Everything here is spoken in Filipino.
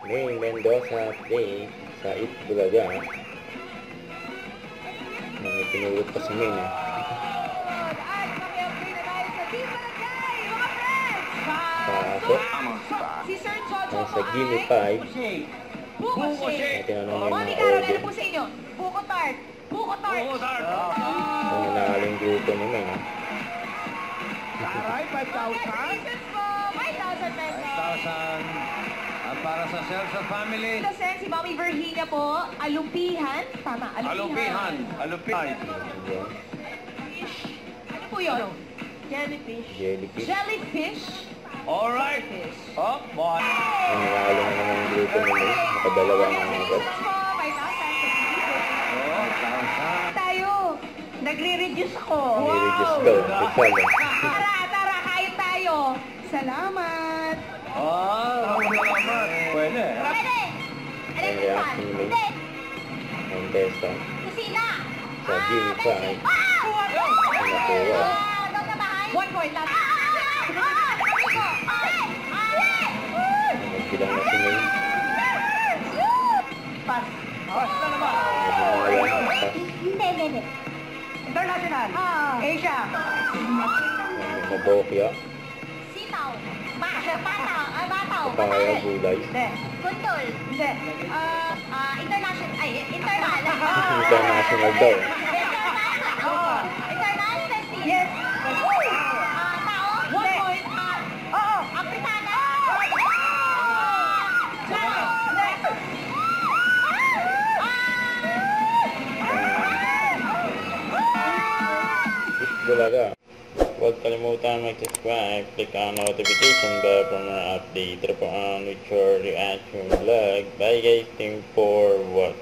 May Mendoza update sa Itbulaga. May pinulot pa si May na. Pasok. Nasa Gimme 5. Tinanong niya yung mga audio. Buko tart. Ang nangaling grupo ni May na. Taray, 5,000. 5,000 pesos. 5,000. At para sa Celsa family. Si Mami Virginia po, alupihan. Tama, Alupihan. Ano po yun? Jellyfish. Jellyfish. Alright. Oh, boy. Ang nanalo na naman yung grupo ni May. Nakadalawang agad. 5,000. Tayo. Nagre-reduce ako. Nire-reduce daw. Total. Tara, kain tayo. Salamat. Salamat. Pwede. Pwede. Ang reaction ni May. Ang testa. Kusina. Sa Gimme 5. Nakuha. One point. Nagbilang na si May. Pass. Pass na naman. Nagbilang na pass. Hindi. International. Asia. Nabokya. Sitaw. Bataw. Papaya gulay. Hindi. Kuntol. Hindi. International. International daw. International. Yes. Tao. 1 point. Oo. Apritana. Itbulaga. Huwag kalimutan mag-subscribe, click on notification bell for more updates. Tara po on with your reaction vlog. Bye guys, team for what?